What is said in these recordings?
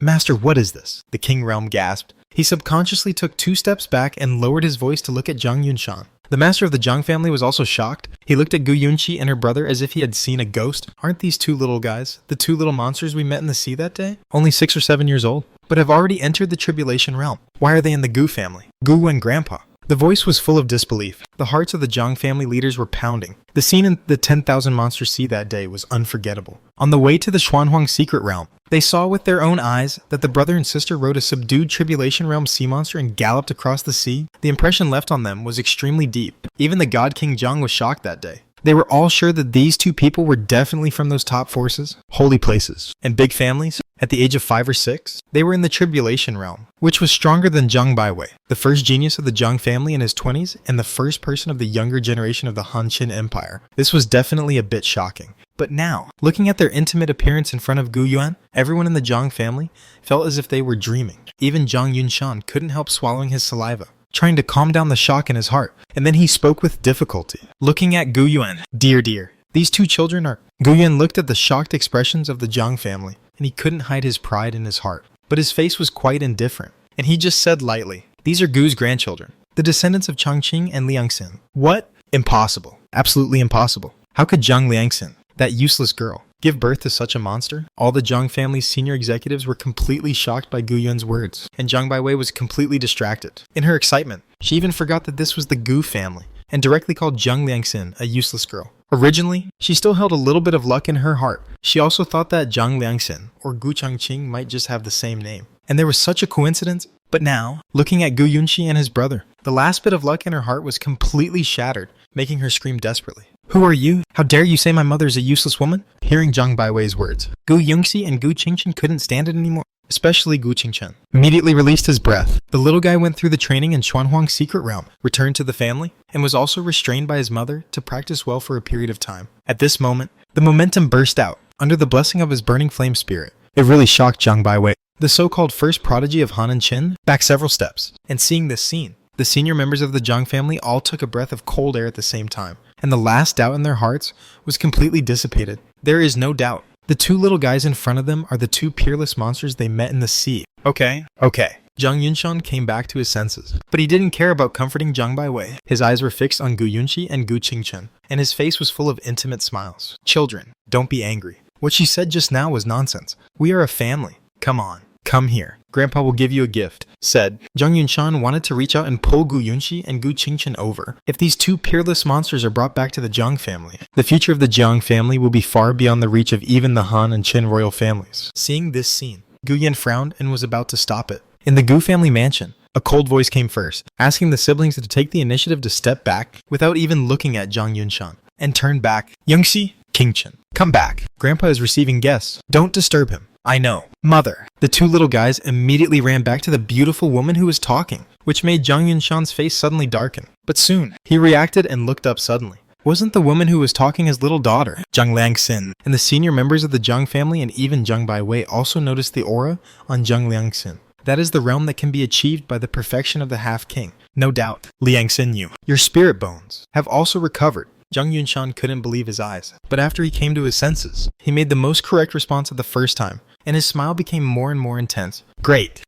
Master, what is this? The King Realm gasped. He subconsciously took 2 steps back and lowered his voice to look at Zhang Yunshan. The master of the Zhang family was also shocked. He looked at Gu Yunqi and her brother as if he had seen a ghost. Aren't these 2 little guys, the 2 little monsters we met in the sea that day? Only 6 or 7 years old, but have already entered the Tribulation Realm. Why are they in the Gu family? Gu and Grandpa. The voice was full of disbelief. The hearts of the Zhang family leaders were pounding. The scene in the 10,000 Monster Sea that day was unforgettable. On the way to the Xuanhuang secret realm, they saw with their own eyes that the brother and sister rode a subdued Tribulation Realm sea monster and galloped across the sea. The impression left on them was extremely deep. Even the God King Zhang was shocked that day. They were all sure that these 2 people were definitely from those top forces, holy places, and big families. At the age of 5 or 6, they were in the Tribulation Realm, which was stronger than Zhang Baiwei, the first genius of the Zhang family in his 20s and the first person of the younger generation of the Han Qin Empire. This was definitely a bit shocking. But now, looking at their intimate appearance in front of Gu Yuan, everyone in the Zhang family felt as if they were dreaming. Even Zhang Yunshan couldn't help swallowing his saliva, trying to calm down the shock in his heart, and then he spoke with difficulty. Looking at Gu Yuan, dear, these 2 children are... Gu Yuan looked at the shocked expressions of the Zhang family, and he couldn't hide his pride in his heart. But his face was quite indifferent, and he just said lightly, "These are Gu's grandchildren, the descendants of Changqing and Liangxin." What? Impossible. Absolutely impossible. How could Zhang Liangxin, that useless girl, give birth to such a monster? All the Zhang family's senior executives were completely shocked by Gu Yuan's words, and Zhang Baiwei was completely distracted. In her excitement, she even forgot that this was the Gu family, and directly called Zhang Liangxin a useless girl. Originally, she still held a little bit of luck in her heart. She also thought that Zhang Liangxin or Gu Changqing might just have the same name. And there was such a coincidence. But now, looking at Gu Yunqi and his brother, the last bit of luck in her heart was completely shattered, making her scream desperately. "Who are you? How dare you say my mother is a useless woman?" Hearing Zhang Baiwei's words, Gu Yunqi and Gu Qingchen couldn't stand it anymore. Especially Gu Qingchen immediately released his breath. The little guy went through the training in Xuanhuang secret realm, returned to the family, and was also restrained by his mother to practice well for a period of time. At this moment, the momentum burst out, under the blessing of his burning flame spirit. It really shocked Zhang Baiwei. The so-called first prodigy of Han and Qin back several steps, and seeing this scene, the senior members of the Zhang family all took a breath of cold air at the same time, and the last doubt in their hearts was completely dissipated. There is no doubt. The 2 little guys in front of them are the 2 peerless monsters they met in the sea. Okay. Zhang Yunshan came back to his senses, but he didn't care about comforting Zhang Baiwei. His eyes were fixed on Gu Yunqi and Gu Qingchen, and his face was full of intimate smiles. "Children, don't be angry. What she said just now was nonsense. We are a family. Come on, come here. Grandpa will give you a gift," said. Zhang Yunshan wanted to reach out and pull Gu Yunqi and Gu Qingchen over. If these 2 peerless monsters are brought back to the Zhang family, the future of the Zhang family will be far beyond the reach of even the Han and Qin royal families. Seeing this scene, Gu Yan frowned and was about to stop it. In the Gu family mansion, a cold voice came first, asking the siblings to take the initiative to step back without even looking at Zhang Yunshan, and turn back. "Yunxi, Qingchen, come back. Grandpa is receiving guests. Don't disturb him." "I know. Mother." The 2 little guys immediately ran back to the beautiful woman who was talking, which made Zhang Yunshan's face suddenly darken. But soon, he reacted and looked up suddenly. Wasn't the woman who was talking his little daughter, Zhang Liangxin? And the senior members of the Zhang family and even Zhang Baiwei also noticed the aura on Zhang Liangxin. That is the realm that can be achieved by the perfection of the half-king. No doubt. "Liangxin, your spirit bones have also recovered." Zhang Yunshan couldn't believe his eyes, but after he came to his senses, he made the most correct response of the first time, and his smile became more and more intense. Great.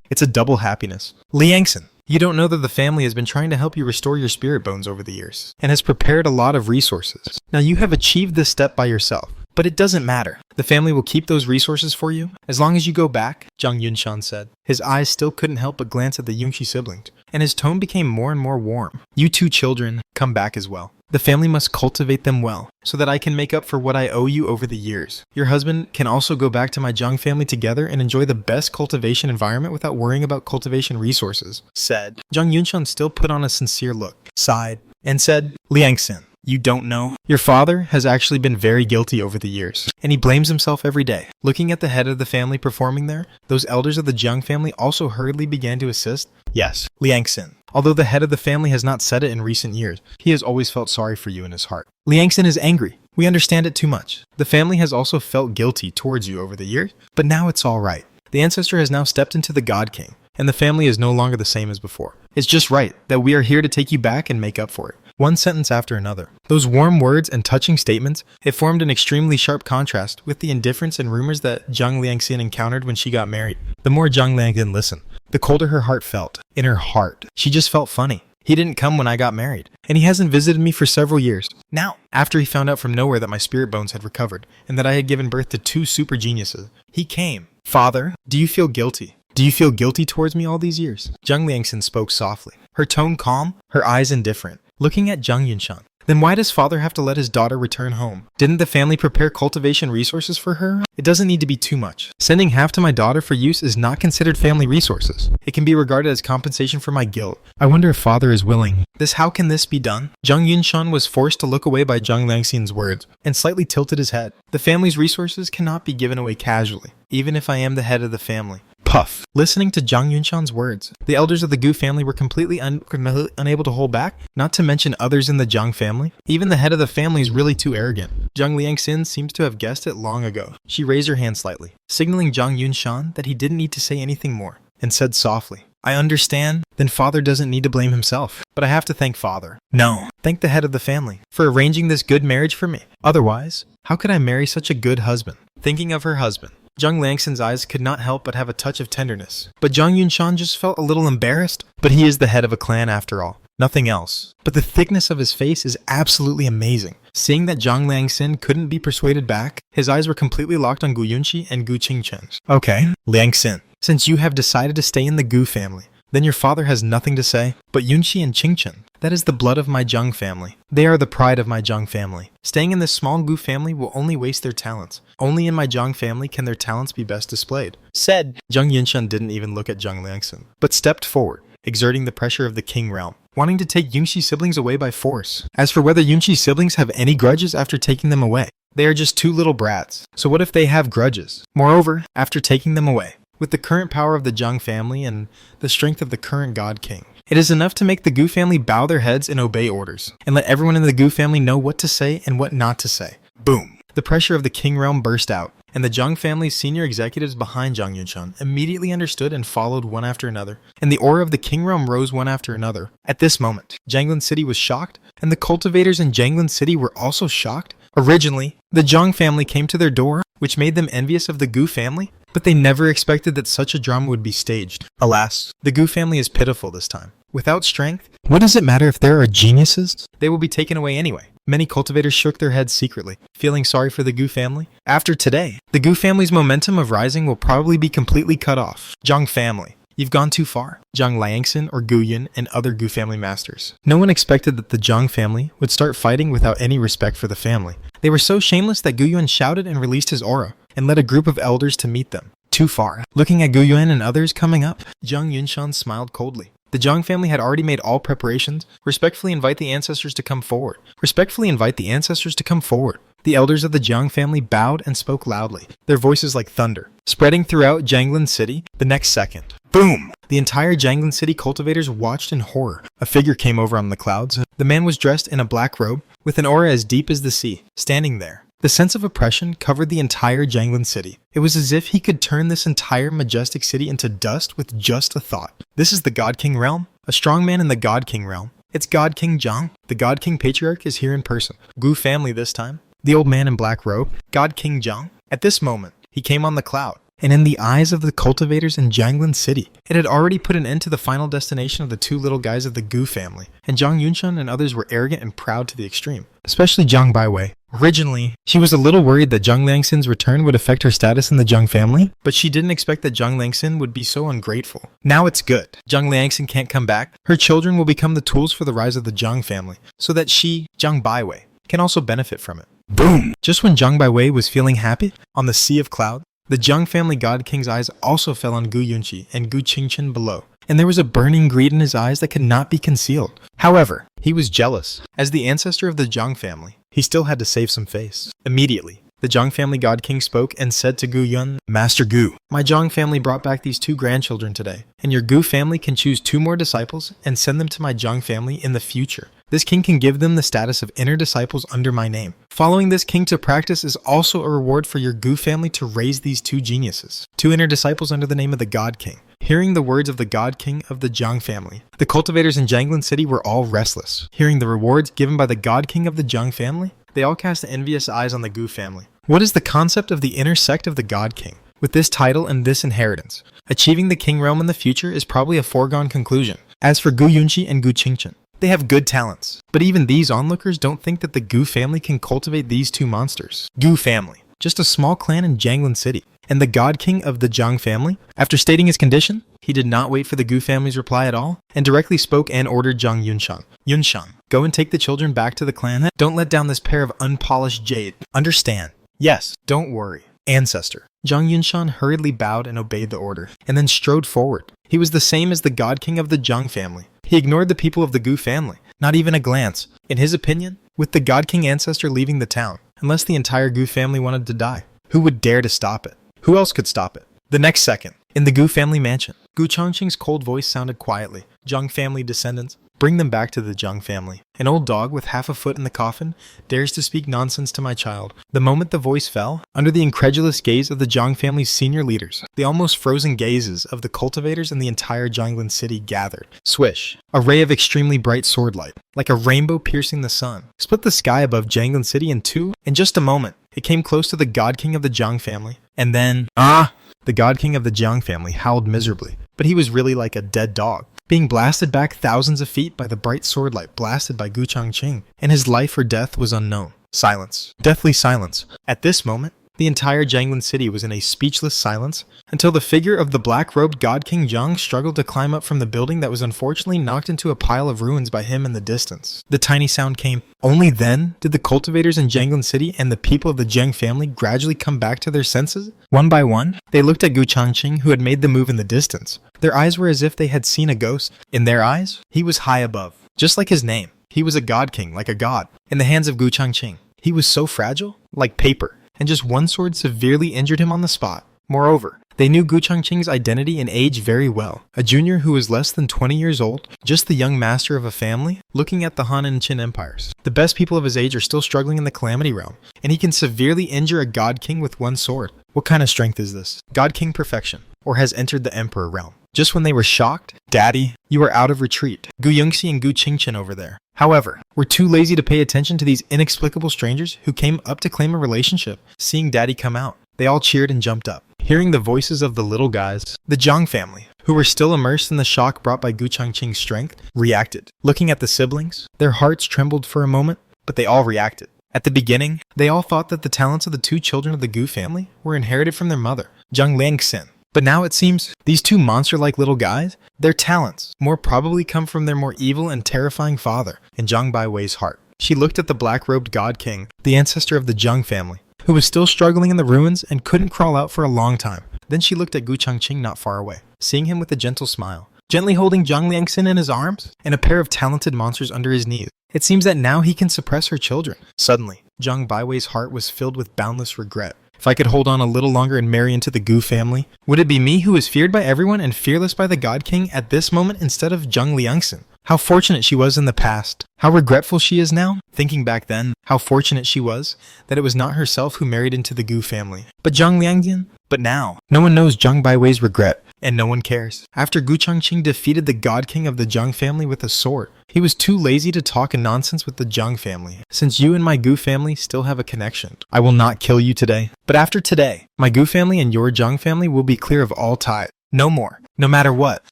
It's a double happiness. "Liangxin, you don't know that the family has been trying to help you restore your spirit bones over the years, and has prepared a lot of resources. Now you have achieved this step by yourself, but it doesn't matter. The family will keep those resources for you, as long as you go back," Zhang Yunshan said. His eyes still couldn't help but glance at the Yunqi siblings, and his tone became more and more warm. "You 2 children, come back as well. The family must cultivate them well, so that I can make up for what I owe you over the years. Your husband can also go back to my Zhang family together and enjoy the best cultivation environment without worrying about cultivation resources," said. Zhang Yunshan still put on a sincere look, sighed, and said, "Liangxin, you don't know? Your father has actually been very guilty over the years, and he blames himself every day." Looking at the head of the family performing there, those elders of the Zhang family also hurriedly began to assist. "Yes, Liangxin. Although the head of the family has not said it in recent years, he has always felt sorry for you in his heart. Liangxin is angry. We understand it too much. The family has also felt guilty towards you over the years, but now it's all right. The ancestor has now stepped into the God King, and the family is no longer the same as before. It's just right that we are here to take you back and make up for it. one sentence after another. Those warm words and touching statements, it formed an extremely sharp contrast with the indifference and rumors that Zhang Liangxin encountered when she got married. The more Zhang Liangxin listened, the colder her heart felt. In her heart, she just felt funny. He didn't come when I got married, and he hasn't visited me for several years. Now, after he found out from nowhere that my spirit bones had recovered, and that I had given birth to 2 super geniuses, he came. Father, do you feel guilty? Do you feel guilty towards me all these years? Zhang Liangxin spoke softly, her tone calm, her eyes indifferent, looking at Zhang Yunshan. Then why does father have to let his daughter return home? Didn't the family prepare cultivation resources for her? It doesn't need to be too much. Sending half to my daughter for use is not considered family resources. It can be regarded as compensation for my guilt. I wonder if father is willing. How can this be done? Zhang Yunshan was forced to look away by Zhang Liangxin's words and slightly tilted his head. The family's resources cannot be given away casually, even if I am the head of the family. Puff. Listening to Zhang Yunshan's words, the elders of the Gu family were completely unable to hold back, not to mention others in the Zhang family. Even the head of the family is really too arrogant. Zhang Liangxin seems to have guessed it long ago. She raised her hand slightly, signaling Zhang Yunshan that he didn't need to say anything more, and said softly, I understand, then father doesn't need to blame himself. But I have to thank father. No, thank the head of the family for arranging this good marriage for me. Otherwise, how could I marry such a good husband? Thinking of her husband, Zhang Liangxin's eyes could not help but have a touch of tenderness. But Zhang Yunshan just felt a little embarrassed. But he is the head of a clan after all. Nothing else. But the thickness of his face is absolutely amazing. Seeing that Zhang Liangxin couldn't be persuaded back, his eyes were completely locked on Gu Yunqi and Gu Qingchen. Okay, Liangxin, since you have decided to stay in the Gu family, then your father has nothing to say. But Yunqi and Qingchen, that is the blood of my Zhang family. They are the pride of my Zhang family. Staying in this small Gu family will only waste their talents. Only in my Zhang family can their talents be best displayed. Said, Zhang Yunshan didn't even look at Zhang Liangxin, but stepped forward, exerting the pressure of the king realm, wanting to take Yunqi's siblings away by force. As for whether Yunqi's siblings have any grudges after taking them away, they are just 2 little brats. So what if they have grudges? Moreover, after taking them away, with the current power of the Zhang family and the strength of the current God King, it is enough to make the Gu family bow their heads and obey orders, and let everyone in the Gu family know what to say and what not to say. Boom! The pressure of the king realm burst out, and the Zhang family's senior executives behind Zhang Yunshan immediately understood and followed one after another, and the aura of the king realm rose one after another. At this moment, Jianglan City was shocked, and the cultivators in Jianglan City were also shocked. Originally, the Zhang family came to their door, which made them envious of the Gu family, but they never expected that such a drama would be staged. Alas, the Gu family is pitiful this time. Without strength, what does it matter if there are geniuses? They will be taken away anyway. Many cultivators shook their heads secretly, feeling sorry for the Gu family. After today, the Gu family's momentum of rising will probably be completely cut off. Zhang family, you've gone too far. Zhang Liangxin or Gu Yun and other Gu family masters. No one expected that the Zhang family would start fighting without any respect for the family. They were so shameless that Gu Yun shouted and released his aura, and led a group of elders to meet them. Too far. Looking at Gu Yun and others coming up, Zhang Yunshan smiled coldly. The Zhang family had already made all preparations. Respectfully invite the ancestors to come forward. Respectfully invite the ancestors to come forward. The elders of the Zhang family bowed and spoke loudly, their voices like thunder, spreading throughout Jianglan City. The next second, boom! The entire Jianglan City cultivators watched in horror. A figure came over on the clouds. The man was dressed in a black robe, with an aura as deep as the sea, standing there. The sense of oppression covered the entire Jianglan City. It was as if he could turn this entire majestic city into dust with just a thought. This is the God King realm? A strong man in the God King realm. It's God King Zhang. The God King Patriarch is here in person. Gu family this time. The old man in black robe. God King Zhang. At this moment, he came on the cloud. And in the eyes of the cultivators in Jianglan City, it had already put an end to the final destination of the 2 little guys of the Gu family. And Zhang Yunshan and others were arrogant and proud to the extreme. Especially Zhang Baiwei. Originally, she was a little worried that Zhang Liangxin's return would affect her status in the Zhang family, but she didn't expect that Zhang Liangxin would be so ungrateful. Now it's good. Zhang Liangxin can't come back. Her children will become the tools for the rise of the Zhang family, so that she, Zhang Baiwei, can also benefit from it. Boom! Just when Zhang Baiwei was feeling happy, on the sea of cloud, the Zhang family God King's eyes also fell on Gu Yunqi and Gu Qingchen below, and there was a burning greed in his eyes that could not be concealed. However, he was jealous. As the ancestor of the Zhang family, he still had to save some face. Immediately, the Zhang family God King spoke and said to Gu Yun, Master Gu, my Zhang family brought back these 2 grandchildren today, and your Gu family can choose 2 more disciples and send them to my Zhang family in the future. This king can give them the status of inner disciples under my name. Following this king to practice is also a reward for your Gu family to raise these 2 geniuses. 2 inner disciples under the name of the God King. Hearing the words of the God King of the Jiang family, the cultivators in Jiangling City were all restless. Hearing the rewards given by the God King of the Jiang family, they all cast envious eyes on the Gu family. What is the concept of the inner sect of the God King? With this title and this inheritance, achieving the king realm in the future is probably a foregone conclusion. As for Gu Yunqi and Gu Qingchen, they have good talents, but even these onlookers don't think that the Gu family can cultivate these two monsters. Gu family, just a small clan in Jiangling City, and the God King of the Jiang family, after stating his condition, he did not wait for the Gu family's reply at all, and directly spoke and ordered Zhang Yunshan. Yunshan, go and take the children back to the clan. Don't let down this pair of unpolished jade. Understand? Yes, don't worry. Ancestor. Zhang Yunshan hurriedly bowed and obeyed the order, and then strode forward. He was the same as the God King of the Jiang family. He ignored the people of the Gu family, not even a glance. In his opinion, with the God King ancestor leaving the town, unless the entire Gu family wanted to die, who would dare to stop it? Who else could stop it? The next second, in the Gu family mansion, Gu Changqing's cold voice sounded quietly. Jiang family descendants, bring them back to the Jiang family. An old dog with half a foot in the coffin dares to speak nonsense to my child. The moment the voice fell, under the incredulous gaze of the Jiang family's senior leaders, the almost frozen gazes of the cultivators and the entire Jiangling city gathered. Swish. A ray of extremely bright sword light, like a rainbow piercing the sun, split the sky above Jiangling City in two. In just a moment, it came close to the God King of the Jiang family. And then, the God King of the Jiang family howled miserably, but he was really like a dead dog, being blasted back thousands of feet by the bright sword light blasted by Gu Changqing, and his life or death was unknown. Silence. Deathly silence. At this moment, the entire Jiangling city was in a speechless silence until the figure of the black-robed God King Jiang struggled to climb up from the building that was unfortunately knocked into a pile of ruins by him in the distance. The tiny sound came. Only then did the cultivators in Jiangling City and the people of the Jiang family gradually come back to their senses. One by one, they looked at Gu Changqing, who had made the move in the distance. Their eyes were as if they had seen a ghost. In their eyes, he was high above. Just like his name, he was a God King, like a god. In the hands of Gu Changqing, he was so fragile, like paper, and just one sword severely injured him on the spot. Moreover, they knew Gu Changqing's identity and age very well. A junior who was less than 20 years old, just the young master of a family, looking at the Han and Qin empires. The best people of his age are still struggling in the Calamity Realm, and he can severely injure a God King with one sword. What kind of strength is this? God King perfection, or has entered the Emperor realm. Just when they were shocked, Daddy, you are out of retreat. Gu Yunxi and Gu Qingchen over there, however, were too lazy to pay attention to these inexplicable strangers who came up to claim a relationship. Seeing Daddy come out, they all cheered and jumped up. Hearing the voices of the little guys, the Jiang family, who were still immersed in the shock brought by Gu Changqing's strength, reacted. Looking at the siblings, their hearts trembled for a moment, but they all reacted. At the beginning, they all thought that the talents of the two children of the Gu family were inherited from their mother, Zhang Liangxin. But now it seems, these two monster-like little guys, their talents more probably come from their more evil and terrifying father. In Zhang Baiwei's heart, she looked at the black-robed God King, the ancestor of the Jiang family, who was still struggling in the ruins and couldn't crawl out for a long time. Then she looked at Gu Changqing not far away, seeing him with a gentle smile, gently holding Zhang Liangxin in his arms and a pair of talented monsters under his knees. It seems that now he can suppress her children. Suddenly, Zhang Baiwei's heart was filled with boundless regret. If I could hold on a little longer and marry into the Gu family, would it be me who was feared by everyone and fearless by the God King at this moment instead of Zhang Liangxin? How fortunate she was in the past. How regretful she is now. Thinking back then, how fortunate she was that it was not herself who married into the Gu family, but Zhang Liangdian. But now, no one knows Zhang Baiwei's regret, and no one cares. After Gu Changqing defeated the God King of the Jiang family with a sword, he was too lazy to talk nonsense with the Jiang family. Since you and my Gu family still have a connection, I will not kill you today. But after today, my Gu family and your Jiang family will be clear of all ties. No more. No matter what.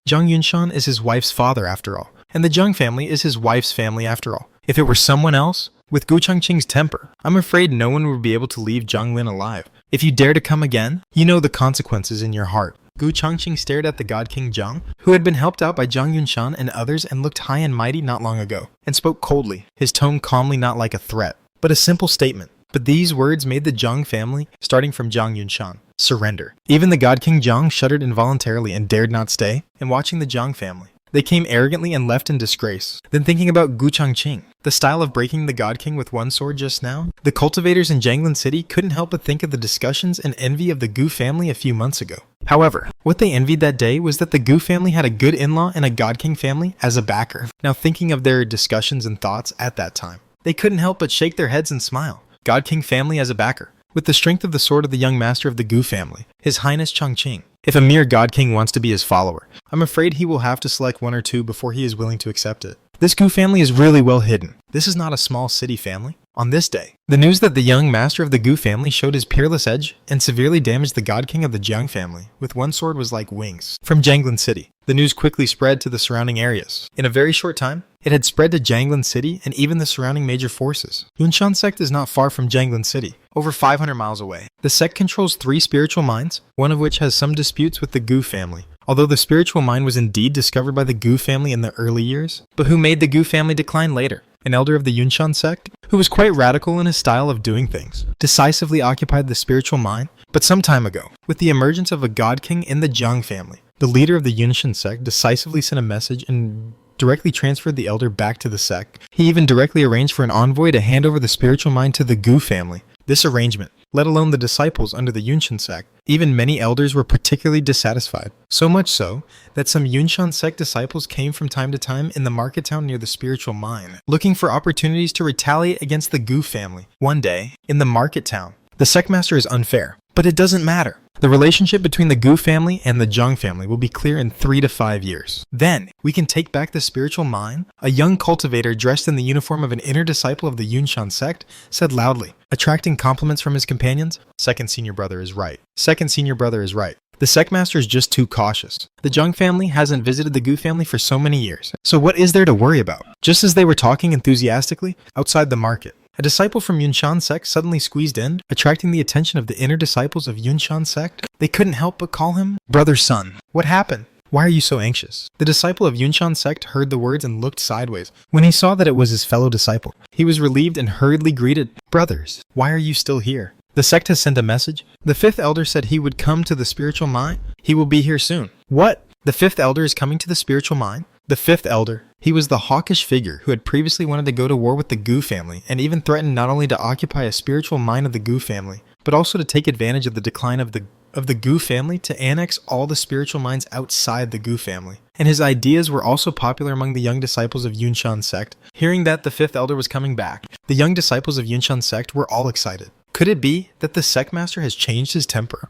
Zhang Yunshan is his wife's father after all, and the Jiang family is his wife's family after all. If it were someone else, with Gu Changqing's temper, I'm afraid no one would be able to leave Zhang Lin alive. If you dare to come again, you know the consequences in your heart. Gu Changqing stared at the God King Jiang, who had been helped out by Zhang Yunshan and others and looked high and mighty not long ago, and spoke coldly, his tone calmly, not like a threat, but a simple statement. But these words made the Jiang family, starting from Zhang Yunshan, surrender. Even the God King Jiang shuddered involuntarily and dared not stay, and watching the Jiang family, they came arrogantly and left in disgrace. Then thinking about Gu Changqing, the style of breaking the God King with one sword just now, the cultivators in Jiangling City couldn't help but think of the discussions and envy of the Gu family a few months ago. However, what they envied that day was that the Gu family had a good in-law and a God King family as a backer. Now thinking of their discussions and thoughts at that time, they couldn't help but shake their heads and smile. God King family as a backer. with the strength of the sword of the young master of the Gu family, His Highness Chongqing. If a mere God King wants to be his follower, I'm afraid he will have to select one or two before he is willing to accept it. This Gu family is really well hidden. This is not a small city family. On this day, the news that the young master of the Gu family showed his peerless edge and severely damaged the God King of the Jiang family with one sword was like wings. From Jianglan City, the news quickly spread to the surrounding areas. In a very short time, it had spread to Jianglan City and even the surrounding major forces. Yunshan sect is not far from Jianglan City, over 500 miles away. The sect controls 3 spiritual mines, one of which has some disputes with the Gu family. Although the spiritual mine was indeed discovered by the Gu family in the early years, but who made the Gu family decline later? An elder of the Yunshan sect, who was quite radical in his style of doing things, decisively occupied the spiritual mine, but some time ago, with the emergence of a God King in the Jiang family, the leader of the Yunshan sect decisively sent a message and directly transferred the elder back to the sect. He even directly arranged for an envoy to hand over the spiritual mine to the Gu family. This arrangement, let alone the disciples under the Yunshan sect, even many elders were particularly dissatisfied. So much so, that some Yunshan sect disciples came from time to time in the market town near the spiritual mine, looking for opportunities to retaliate against the Gu family. One day, in the market town, the sect master is unfair, but it doesn't matter. The relationship between the Gu family and the Jiang family will be clear in 3 to 5 years. Then, we can take back the spiritual mine. A young cultivator dressed in the uniform of an inner disciple of the Yunshan sect said loudly, attracting compliments from his companions. Second senior brother is right. Second senior brother is right. The sect master is just too cautious. The Jiang family hasn't visited the Gu family for so many years. So what is there to worry about? Just as they were talking enthusiastically, outside the market, a disciple from Yunshan sect suddenly squeezed in, attracting the attention of the inner disciples of Yunshan sect. They couldn't help but call him Brother Sun. What happened? Why are you so anxious? The disciple of Yunshan sect heard the words and looked sideways. When he saw that it was his fellow disciple, he was relieved and hurriedly greeted, Brothers, why are you still here? The sect has sent a message. The 5th elder said he would come to the spiritual mine. He will be here soon. What? The 5th elder is coming to the spiritual mine? The 5th elder. He was the hawkish figure who had previously wanted to go to war with the Gu family and even threatened not only to occupy a spiritual mine of the Gu family, but also to take advantage of the decline of the Gu family to annex all the spiritual mines outside the Gu family. And his ideas were also popular among the young disciples of Yunshan sect. Hearing that the 5th elder was coming back, the young disciples of Yunshan sect were all excited. Could it be that the sect master has changed his temper?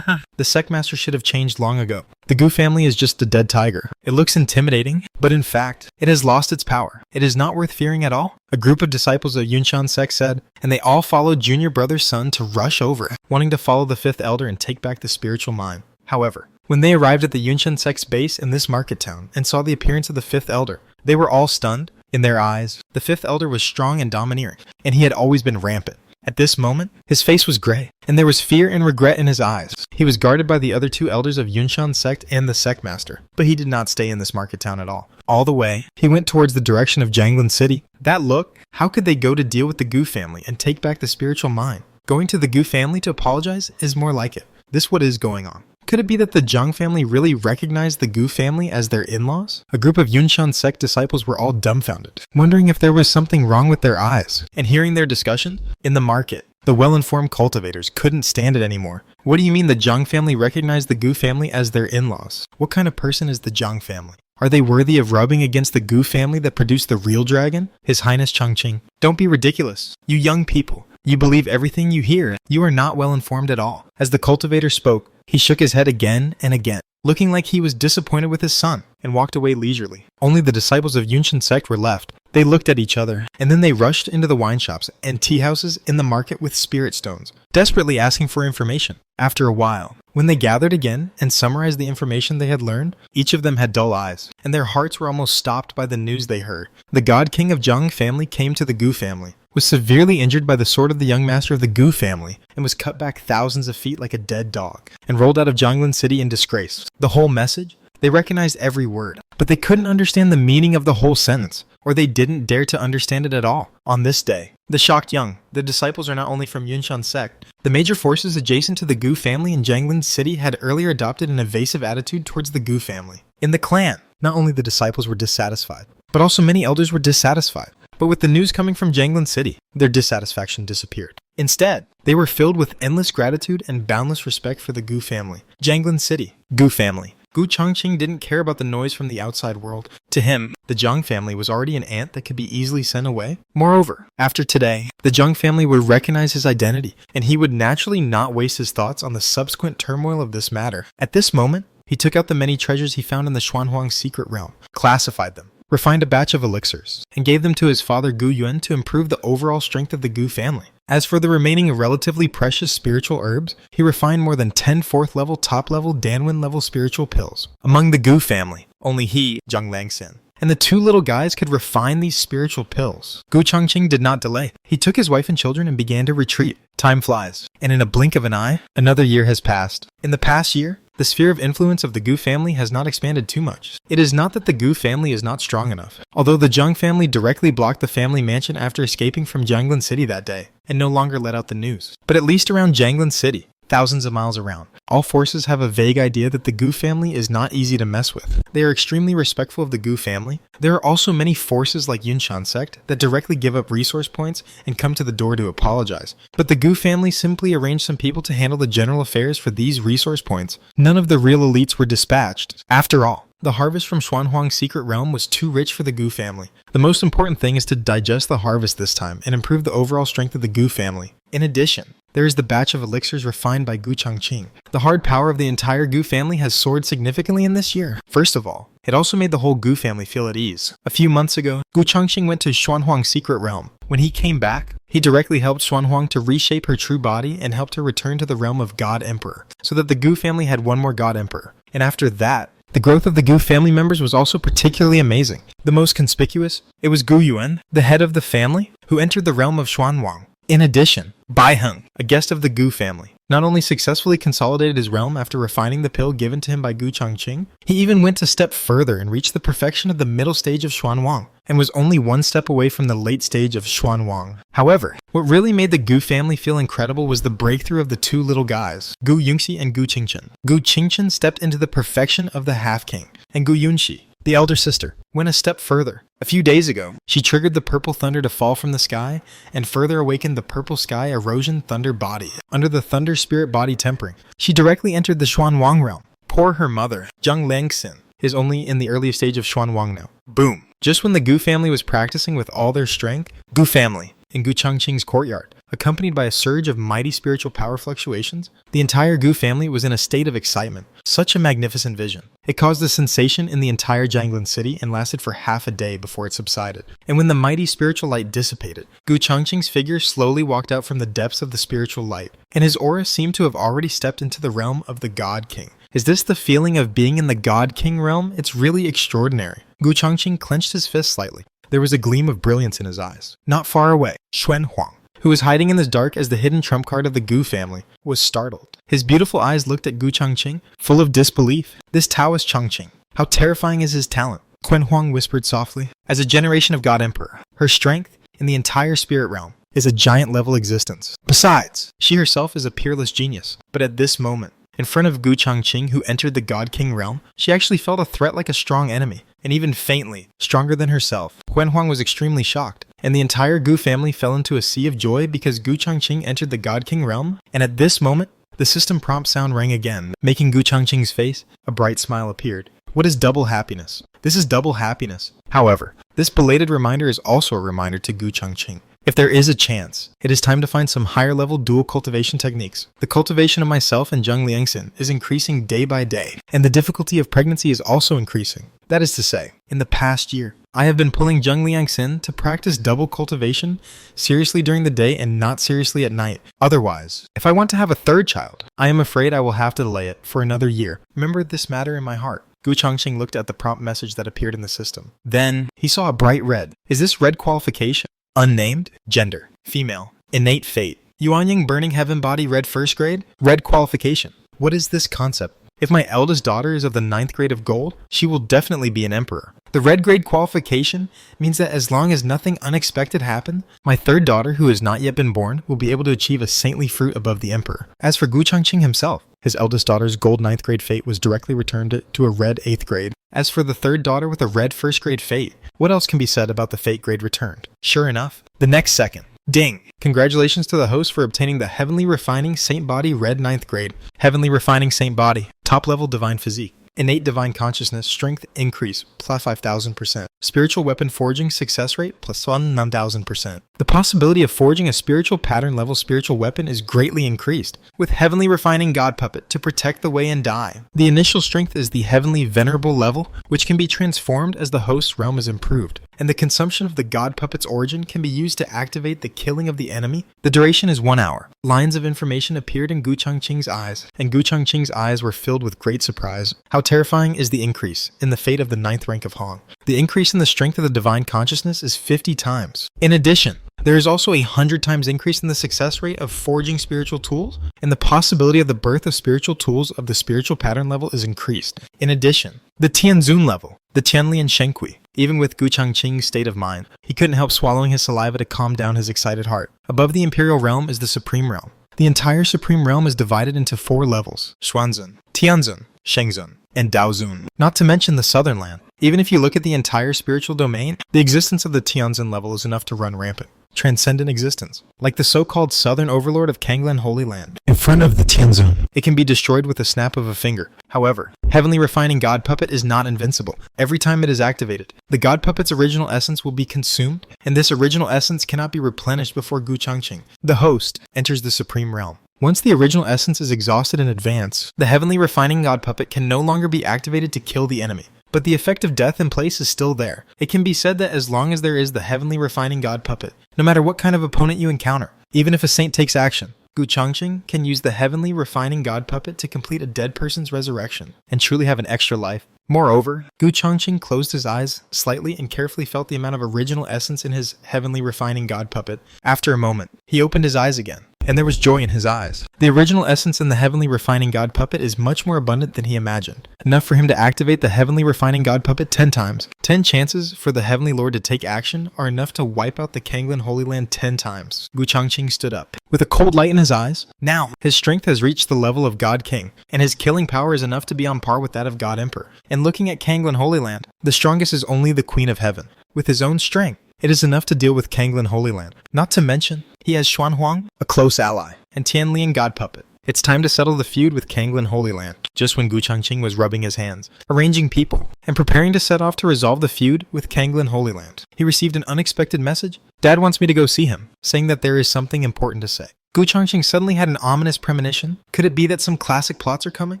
The sect master should have changed long ago. The Gu family is just a dead tiger. It looks intimidating, but in fact, it has lost its power. It is not worth fearing at all. A group of disciples of Yunshan sect said, and they all followed junior brother Sun to rush over, wanting to follow the 5th elder and take back the spiritual mine. However, when they arrived at the Yunshan sect's base in this market town and saw the appearance of the 5th elder, they were all stunned. In their eyes, the 5th elder was strong and domineering, and he had always been rampant. At this moment, his face was gray, and there was fear and regret in his eyes. He was guarded by the other 2 elders of Yunshan sect and the sect master, but he did not stay in this market town at all. All the way, he went towards the direction of Jianglan City. That look, how could they go to deal with the Gu family and take back the spiritual mine? Going to the Gu family to apologize is more like it. This what is going on. Could it be that the Jiang family really recognized the Gu family as their in-laws? A group of Yunshan sect disciples were all dumbfounded, wondering if there was something wrong with their eyes. And hearing their discussion, in the market, the well-informed cultivators couldn't stand it anymore. What do you mean the Jiang family recognized the Gu family as their in-laws? What kind of person is the Jiang family? Are they worthy of rubbing against the Gu family that produced the real dragon? His Highness Chongqing. Don't be ridiculous. You young people. You believe everything you hear. You are not well informed at all. As the cultivator spoke, he shook his head again and again, looking like he was disappointed with his son, and walked away leisurely. Only the disciples of Yunshan sect were left. They looked at each other, and then they rushed into the wine shops and tea houses in the market with spirit stones, desperately asking for information. After a while, when they gathered again and summarized the information they had learned, each of them had dull eyes, and their hearts were almost stopped by the news they heard. The God King of Jiang family came to the Gu family, was severely injured by the sword of the young master of the Gu family, and was cut back thousands of feet like a dead dog, and rolled out of Jianglan City in disgrace. The whole message? They recognized every word, but they couldn't understand the meaning of the whole sentence, or they didn't dare to understand it at all. On this day, the shocked young, the disciples are not only from Yunshan sect. The major forces adjacent to the Gu family in Jianglan City had earlier adopted an evasive attitude towards the Gu family. In the clan, not only the disciples were dissatisfied, but also many elders were dissatisfied. But with the news coming from Jianglan City, their dissatisfaction disappeared. Instead, they were filled with endless gratitude and boundless respect for the Gu family. Jianglan City, Gu family. Gu Changqing didn't care about the noise from the outside world. To him, the Zhang family was already an ant that could be easily sent away. Moreover, after today, the Zhang family would recognize his identity, and he would naturally not waste his thoughts on the subsequent turmoil of this matter. At this moment, he took out the many treasures he found in the Xuanhuang secret realm, classified them, refined a batch of elixirs, and gave them to his father Gu Yuan to improve the overall strength of the Gu family. As for the remaining relatively precious spiritual herbs, he refined more than 10 4th level, top level, Danwen level spiritual pills. Among the Gu family, only he, Zhang Langxin, and the two little guys could refine these spiritual pills. Gu Changqing did not delay. He took his wife and children and began to retreat. Time flies, and in a blink of an eye, another year has passed. In the past year, the sphere of influence of the Gu family has not expanded too much. It is not that the Gu family is not strong enough. Although the Zhang family directly blocked the family mansion after escaping from Jianglan City that day, and no longer let out the news. But at least around Jianglan City, thousands of miles around, all forces have a vague idea that the Gu family is not easy to mess with. They are extremely respectful of the Gu family. There are also many forces like Yunshan sect that directly give up resource points and come to the door to apologize. But the Gu family simply arranged some people to handle the general affairs for these resource points. None of the real elites were dispatched. After all, the harvest from Xuanhuang's secret realm was too rich for the Gu family. The most important thing is to digest the harvest this time and improve the overall strength of the Gu family. In addition, there is the batch of elixirs refined by Gu Changqing. The hard power of the entire Gu family has soared significantly in this year. First of all, it also made the whole Gu family feel at ease. A few months ago, Gu Changqing went to Xuanhuang's secret realm. When he came back, he directly helped Xuanhuang to reshape her true body and helped her return to the realm of God Emperor, so that the Gu family had one more God Emperor. And after that, the growth of the Gu family members was also particularly amazing. The most conspicuous, it was Gu Yuan, the head of the family, who entered the realm of Xuanhuang. In addition, Bai Heng, a guest of the Gu family, not only successfully consolidated his realm after refining the pill given to him by Gu Changqing, he even went a step further and reached the perfection of the middle stage of Xuanhuang, and was only one step away from the late stage of Xuanhuang. However, what really made the Gu family feel incredible was the breakthrough of the two little guys, Gu Yunxi and Gu Qingchen. Gu Qingchen stepped into the perfection of the half-king, and Gu Yunxi, the elder sister, went a step further. A few days ago, she triggered the purple thunder to fall from the sky and further awakened the purple sky erosion thunder body under the thunder spirit body tempering. She directly entered the Xuanhuang realm. Poor her mother, Zhang Langxin, is only in the earliest stage of Xuanhuang now. Boom! Just when the Gu family was practicing with all their strength, Gu family, in Gu Changqing's courtyard, accompanied by a surge of mighty spiritual power fluctuations, the entire Gu family was in a state of excitement. Such a magnificent vision. It caused a sensation in the entire Jianglan city and lasted for half a day before it subsided. And when the mighty spiritual light dissipated, Gu Changqing's figure slowly walked out from the depths of the spiritual light, and his aura seemed to have already stepped into the realm of the God King. Is this the feeling of being in the God King realm? It's really extraordinary. Gu Changqing clenched his fist slightly. There was a gleam of brilliance in his eyes. Not far away, Xuanhuang, who was hiding in the dark as the hidden trump card of the Gu family, was startled. His beautiful eyes looked at Gu Changqing, full of disbelief. This Taoist Changqing, how terrifying is his talent? Xuanhuang whispered softly. As a generation of God Emperor, her strength in the entire spirit realm is a giant-level existence. Besides, she herself is a peerless genius. But at this moment, in front of Gu Changqing, who entered the God King realm, she actually felt a threat like a strong enemy, and even faintly, stronger than herself. Xuanhuang was extremely shocked, and the entire Gu family fell into a sea of joy because Gu Changqing entered the God King realm, and at this moment, the system prompt sound rang again, making Gu Changqing's face, a bright smile appeared. What is double happiness? This is double happiness. However, this belated reminder is also a reminder to Gu Changqing. If there is a chance, it is time to find some higher-level dual cultivation techniques. The cultivation of myself and Zhang Liangxin is increasing day by day, and the difficulty of pregnancy is also increasing. That is to say, in the past year, I have been pulling Zhang Liangxin to practice double cultivation seriously during the day and not seriously at night. Otherwise, if I want to have a third child, I am afraid I will have to delay it for another year. Remember this matter in my heart. Gu Changqing looked at the prompt message that appeared in the system. Then, he saw a bright red. Is this red qualification? Unnamed, gender, female, innate fate. Yuanying Burning Heaven Body Red First Grade, red qualification. What is this concept? If my eldest daughter is of the 9th grade of gold, she will definitely be an emperor. The red grade qualification means that as long as nothing unexpected happened, my third daughter, who has not yet been born, will be able to achieve a saintly fruit above the emperor. As for Gu Changqing himself, his eldest daughter's gold 9th grade fate was directly returned to a red 8th grade. As for the third daughter with a red 1st grade fate, what else can be said about the fate grade returned? Sure enough, the next second. Ding! Congratulations to the host for obtaining the Heavenly Refining Saint Body Red 9th grade. Heavenly Refining Saint Body. Top level divine physique. Innate divine consciousness, strength increase, plus 5,000%. Spiritual weapon forging success rate, plus 1,000%. The possibility of forging a spiritual pattern level spiritual weapon is greatly increased, with heavenly refining god puppet to protect the way and die. The initial strength is the heavenly venerable level, which can be transformed as the host's realm is improved, and the consumption of the god puppet's origin can be used to activate the killing of the enemy. The duration is 1 hour. Lines of information appeared in Gu Changqing's eyes, and Gu Changqing's eyes were filled with great surprise. How terrifying is the increase in the fate of the 9th rank of Hong. The increase in the strength of the divine consciousness is 50 times. In addition, there is also a 100 times increase in the success rate of forging spiritual tools, and the possibility of the birth of spiritual tools of the spiritual pattern level is increased. In addition, the Tianzun level, the Tianlian Shenkui. Even with Gu Changqing's state of mind, he couldn't help swallowing his saliva to calm down his excited heart. Above the Imperial Realm is the Supreme Realm. The entire Supreme Realm is divided into 4 levels: Xuanzun, Tianzun, Shengzun, and Daozun, not to mention the Southern Land. Even if you look at the entire spiritual domain, the existence of the Tianzun level is enough to run rampant. Transcendent existence, like the so-called Southern Overlord of Kanglan Holy Land. In front of the Tianzun, it can be destroyed with a snap of a finger. However, Heavenly Refining God Puppet is not invincible. Every time it is activated, the God Puppet's original essence will be consumed, and this original essence cannot be replenished before Gu Changqing, the host, enters the Supreme Realm. Once the original essence is exhausted in advance, the Heavenly Refining God Puppet can no longer be activated to kill the enemy. But the effect of death in place is still there. It can be said that as long as there is the Heavenly Refining God Puppet, no matter what kind of opponent you encounter, even if a saint takes action, Gu Changqing can use the Heavenly Refining God Puppet to complete a dead person's resurrection and truly have an extra life. Moreover, Gu Changqing closed his eyes slightly and carefully felt the amount of original essence in his Heavenly Refining God Puppet. After a moment, he opened his eyes again, and there was joy in his eyes. The original essence in the Heavenly Refining God Puppet is much more abundant than he imagined, enough for him to activate the Heavenly Refining God Puppet 10 times. 10 chances for the Heavenly Lord to take action are enough to wipe out the Kanglan Holy Land 10 times. Gu Changqing stood up, with a cold light in his eyes. Now, his strength has reached the level of God King, and his killing power is enough to be on par with that of God Emperor. And looking at Kanglan Holy Land, the strongest is only the Queen of Heaven. With his own strength, it is enough to deal with Kanglan Holy Land. Not to mention, he has Xuan Huang, a close ally, and Tianlian God Puppet. It's time to settle the feud with Kanglan Holy Land. Just when Gu Changqing was rubbing his hands, arranging people, and preparing to set off to resolve the feud with Kanglan Holy Land, he received an unexpected message. Dad wants me to go see him, saying that there is something important to say. Gu Changqing suddenly had an ominous premonition. Could it be that some classic plots are coming?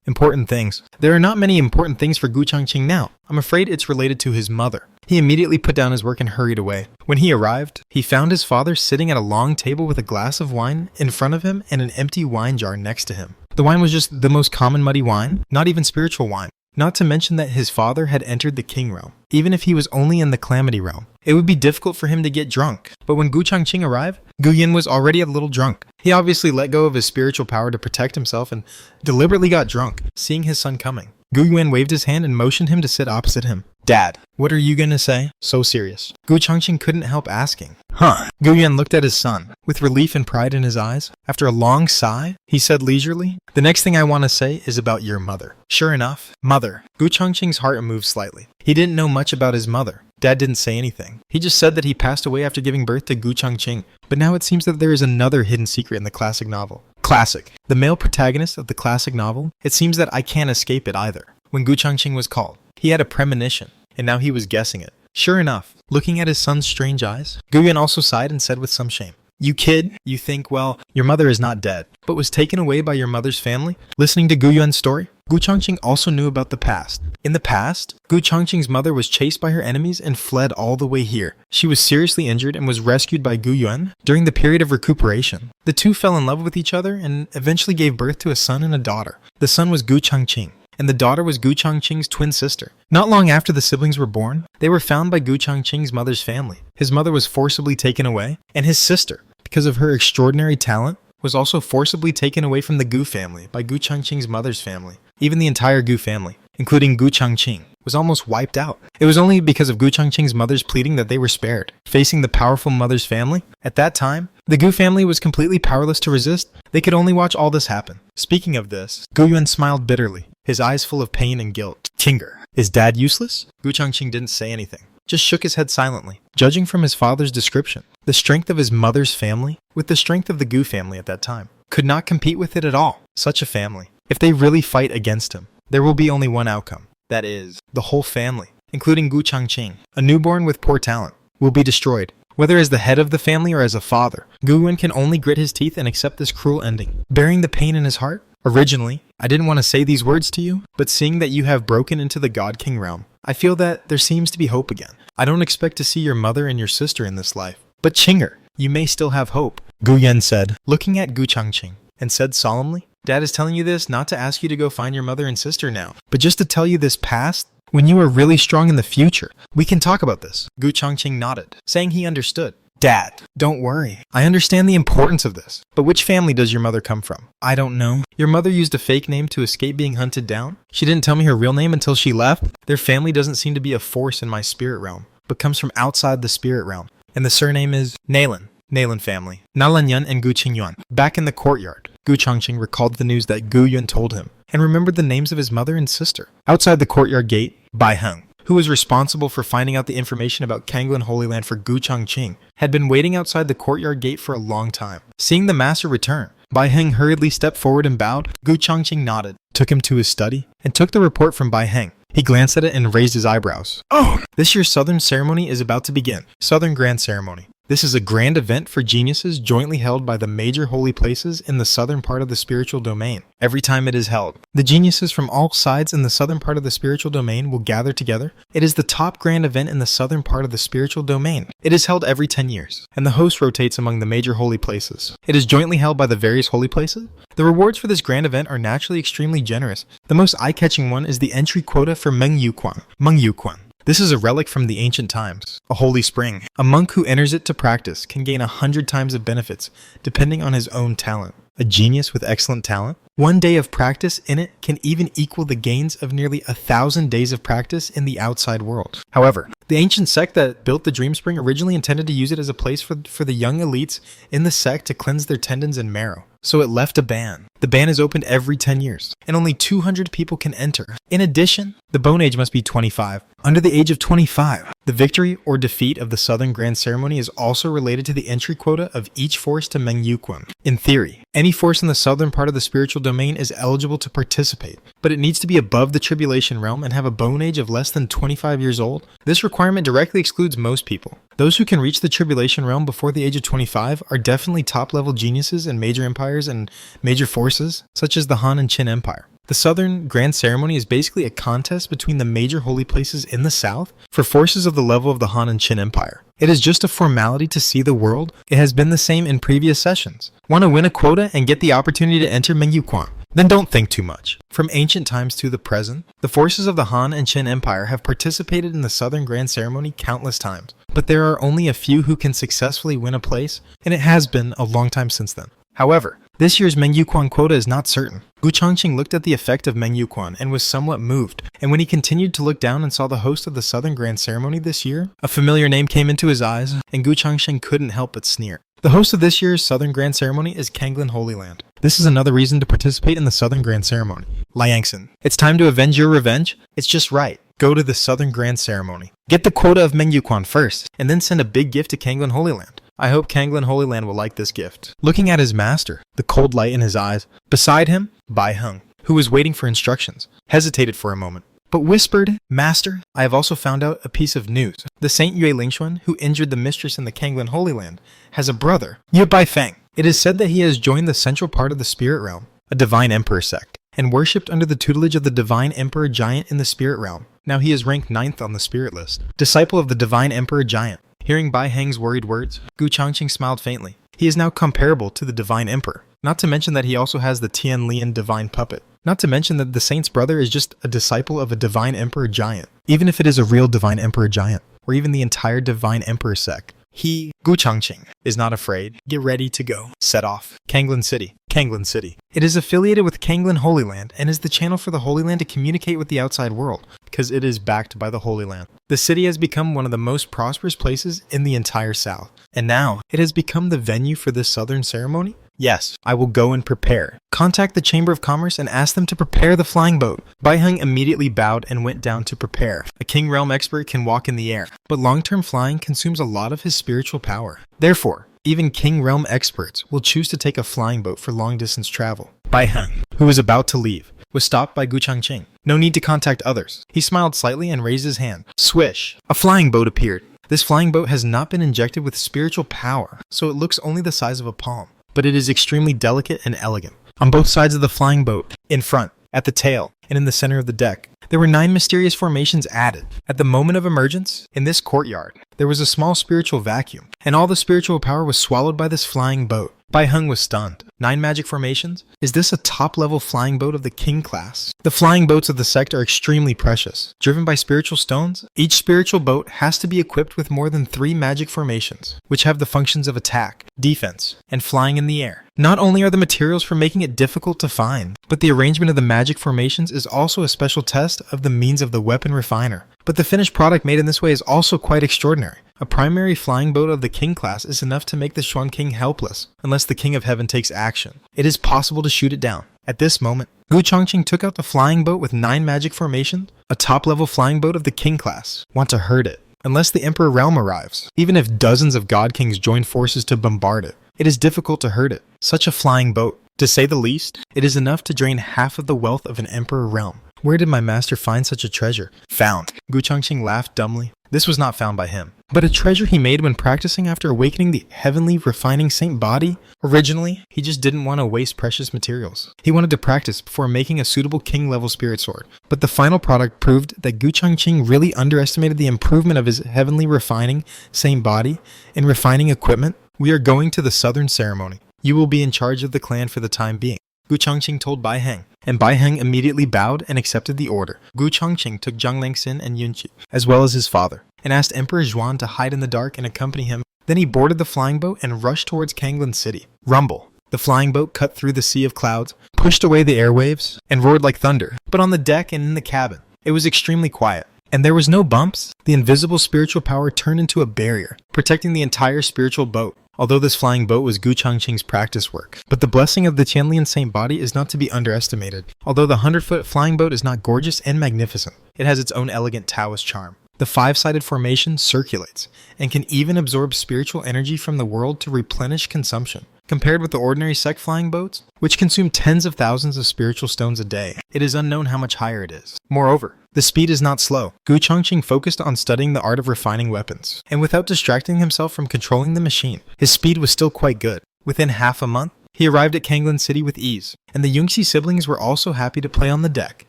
Important things. There are not many important things for Gu Changqing now. I'm afraid it's related to his mother. He immediately put down his work and hurried away. When he arrived, he found his father sitting at a long table with a glass of wine in front of him and an empty wine jar next to him. The wine was just the most common muddy wine, not even spiritual wine. Not to mention that his father had entered the King Realm. Even if he was only in the Calamity Realm, it would be difficult for him to get drunk. But when Gu Changqing arrived, Gu Yin was already a little drunk. He obviously let go of his spiritual power to protect himself and deliberately got drunk, seeing his son coming. Gu Yuan waved his hand and motioned him to sit opposite him. Dad, what are you gonna say? So serious. Gu Changqing couldn't help asking. Huh. Gu Yuan looked at his son, with relief and pride in his eyes. After a long sigh, he said leisurely, the next thing I want to say is about your mother. Sure enough, mother. Gu Changqing's heart moved slightly. He didn't know much about his mother. Dad didn't say anything. He just said that he passed away after giving birth to Gu Changqing. But now it seems that there is another hidden secret in the classic novel. Classic. The male protagonist of the classic novel, it seems that I can't escape it either. When Gu Changqing was called, he had a premonition, and now he was guessing it. Sure enough, looking at his son's strange eyes, Gu Yuan also sighed and said with some shame, you kid, you think, well, your mother is not dead, but was taken away by your mother's family? Listening to Gu Yuan's story, Gu Changqing also knew about the past. In the past, Gu Changqing's mother was chased by her enemies and fled all the way here. She was seriously injured and was rescued by Gu Yuan during the period of recuperation. The two fell in love with each other and eventually gave birth to a son and a daughter. The son was Gu Changqing, and the daughter was Gu Changqing's twin sister. Not long after the siblings were born, they were found by Gu Changqing's mother's family. His mother was forcibly taken away, and his sister, because of her extraordinary talent, was also forcibly taken away from the Gu family by Gu Changqing's mother's family. Even the entire Gu family, including Gu Changqing, was almost wiped out. It was only because of Gu Changqing's mother's pleading that they were spared. Facing the powerful mother's family, at that time, the Gu family was completely powerless to resist. They could only watch all this happen. Speaking of this, Gu Yuan smiled bitterly, his eyes full of pain and guilt. Kinger, is dad useless? Gu Changqing didn't say anything, just shook his head silently. Judging from his father's description, the strength of his mother's family, with the strength of the Gu family at that time, could not compete with it at all. Such a family. If they really fight against him, there will be only one outcome. That is, the whole family, including Gu Changqing, a newborn with poor talent, will be destroyed. Whether as the head of the family or as a father, Gu Wen can only grit his teeth and accept this cruel ending, bearing the pain in his heart. Originally, I didn't want to say these words to you, but seeing that you have broken into the God King realm, I feel that there seems to be hope again. I don't expect to see your mother and your sister in this life, but Qinger, you may still have hope, Gu Yan said, looking at Gu Changqing, and said solemnly, Dad is telling you this not to ask you to go find your mother and sister now, but just to tell you this past, when you are really strong in the future. We can talk about this. Gu Changqing nodded, saying he understood. Dad, don't worry. I understand the importance of this. But which family does your mother come from? I don't know. Your mother used a fake name to escape being hunted down? She didn't tell me her real name until she left? Their family doesn't seem to be a force in my spirit realm, but comes from outside the spirit realm. And the surname is Nalan. Nalan family. Nalanyan and Gu Qingyuan. Back in the courtyard, Gu Changqing recalled the news that Gu Yun told him, and remembered the names of his mother and sister. Outside the courtyard gate, Bai Heng, who was responsible for finding out the information about Kanglin Holy Land for Gu Changqing, had been waiting outside the courtyard gate for a long time. Seeing the master return, Bai Heng hurriedly stepped forward and bowed. Gu Changqing nodded, took him to his study, and took the report from Bai Heng. He glanced at it and raised his eyebrows. Oh! This year's Southern Ceremony is about to begin. Southern Grand Ceremony. This is a grand event for geniuses jointly held by the major holy places in the southern part of the spiritual domain. Every time it is held, the geniuses from all sides in the southern part of the spiritual domain will gather together. It is the top grand event in the southern part of the spiritual domain. It is held every 10 years, and the host rotates among the major holy places. It is jointly held by the various holy places. The rewards for this grand event are naturally extremely generous. The most eye-catching one is the entry quota for Meng Yuquan. This is a relic from the ancient times, a holy spring. A monk who enters it to practice can gain 100 times of benefits, depending on his own talent. A genius with excellent talent, one day of practice in it can even equal the gains of nearly 1,000 days of practice in the outside world. However, the ancient sect that built the Dream Spring originally intended to use it as a place for the young elites in the sect to cleanse their tendons and marrow. So it left a ban. The ban is opened every 10 years, and only 200 people can enter. In addition, the bone age must be 25. Under the age of 25, the victory or defeat of the Southern Grand Ceremony is also related to the entry quota of each force to Meng Yuquan. In theory, any force in the southern part of the spiritual domain is eligible to participate, but it needs to be above the tribulation realm and have a bone age of less than 25 years old. This requirement directly excludes most people. Those who can reach the tribulation realm before the age of 25 are definitely top-level geniuses in major empires and major forces, such as the Han and Qin Empire. The Southern Grand Ceremony is basically a contest between the major holy places in the south for forces of the level of the Han and Qin Empire. It is just a formality to see the world. It has been the same in previous sessions. Want to win a quota and get the opportunity to enter Meng Yuquan? Then don't think too much. From ancient times to the present, the forces of the Han and Qin Empire have participated in the Southern Grand Ceremony countless times, but there are only a few who can successfully win a place, and it has been a long time since then. However, this year's Meng Yuquan quota is not certain. Gu Changqing looked at the effect of Meng Yuquan and was somewhat moved, and when he continued to look down and saw the host of the Southern Grand Ceremony this year, a familiar name came into his eyes, and Gu Changqing couldn't help but sneer. The host of this year's Southern Grand Ceremony is Kanglin Holy Land. This is another reason to participate in the Southern Grand Ceremony. Liangson, it's time to avenge your revenge? It's just right. Go to the Southern Grand Ceremony. Get the quota of Meng Yuquan first, and then send a big gift to Kanglin Holy Land. I hope Kanglin Holy Land will like this gift. Looking at his master, the cold light in his eyes, beside him, Bai Heng, who was waiting for instructions, hesitated for a moment, but whispered, Master, I have also found out a piece of news. The Saint Yue Lingxuan, who injured the mistress in the Kanglin Holy Land, has a brother, Yue Bai Feng. It is said that he has joined the central part of the spirit realm, a divine emperor sect, and worshipped under the tutelage of the divine emperor giant in the spirit realm. Now he is ranked 9th on the spirit list, disciple of the divine emperor giant. Hearing Bai Heng's worried words, Gu Changqing smiled faintly. He is now comparable to the divine emperor. Not to mention that he also has the Tian Lian divine puppet. Not to mention that the saint's brother is just a disciple of a divine emperor giant. Even if it is a real divine emperor giant, or even the entire divine emperor sect, he, Gu Changqing, is not afraid. Get ready to go. Set off. Kanglin City. Kanglin City. It is affiliated with Kanglin Holy Land and is the channel for the Holy Land to communicate with the outside world, because it is backed by the Holy Land. The city has become one of the most prosperous places in the entire South, and now it has become the venue for this Southern ceremony? Yes, I will go and prepare. Contact the Chamber of Commerce and ask them to prepare the flying boat. Bai Heng immediately bowed and went down to prepare. A King Realm expert can walk in the air, but long-term flying consumes a lot of his spiritual power. Therefore, even King Realm experts will choose to take a flying boat for long-distance travel. Bai Heng, who was about to leave, was stopped by Gu Changqing. No need to contact others. He smiled slightly and raised his hand. Swish! A flying boat appeared. This flying boat has not been injected with spiritual power, so it looks only the size of a palm. But it is extremely delicate and elegant. On both sides of the flying boat, in front, at the tail, and in the center of the deck, there were 9 mysterious formations added. At the moment of emergence, in this courtyard, there was a small spiritual vacuum, and all the spiritual power was swallowed by this flying boat. Bai Heng was stunned. 9 magic formations? Is this a top-level flying boat of the king class? The flying boats of the sect are extremely precious. Driven by spiritual stones, each spiritual boat has to be equipped with more than 3 magic formations, which have the functions of attack, defense, and flying in the air. Not only are the materials for making it difficult to find, but the arrangement of the magic formations is also a special test of the means of the weapon refiner. But the finished product made in this way is also quite extraordinary. A primary flying boat of the king class is enough to make the Xuan King helpless, unless the King of Heaven takes action. It is possible to shoot it down. At this moment, Gu Changqing took out the flying boat with 9 magic formations, a top-level flying boat of the king class. Want to hurt it. Unless the Emperor Realm arrives, even if dozens of God Kings join forces to bombard it, it is difficult to hurt it. Such a flying boat, to say the least, it is enough to drain half of the wealth of an Emperor Realm. Where did my master find such a treasure? Found. Gu Changqing laughed dumbly. This was not found by him, but a treasure he made when practicing after awakening the heavenly refining saint body. Originally, he just didn't want to waste precious materials. He wanted to practice before making a suitable king-level spirit sword. But the final product proved that Gu Changqing really underestimated the improvement of his heavenly refining saint body in refining equipment. We are going to the southern ceremony. You will be in charge of the clan for the time being, Gu Changqing told Bai Heng, and Bai Heng immediately bowed and accepted the order. Gu Changqing took Zhang Langxin and Yunqi, as well as his father, and asked Emperor Zhuan to hide in the dark and accompany him. Then he boarded the flying boat and rushed towards Kanglan City. Rumble. The flying boat cut through the sea of clouds, pushed away the airwaves, and roared like thunder. But on the deck and in the cabin, it was extremely quiet. And there was no bumps. The invisible spiritual power turned into a barrier, protecting the entire spiritual boat. Although this flying boat was Gu Changqing's practice work. But the blessing of the Tianlian Saint body is not to be underestimated. Although the 100-foot flying boat is not gorgeous and magnificent, it has its own elegant Taoist charm. The 5-sided formation circulates, and can even absorb spiritual energy from the world to replenish consumption. Compared with the ordinary sect flying boats, which consume tens of thousands of spiritual stones a day, it is unknown how much higher it is. Moreover, the speed is not slow. Gu Changqing focused on studying the art of refining weapons, and without distracting himself from controlling the machine, his speed was still quite good. Within half a month, he arrived at Kanglan City with ease, and the Yunxi siblings were also happy to play on the deck.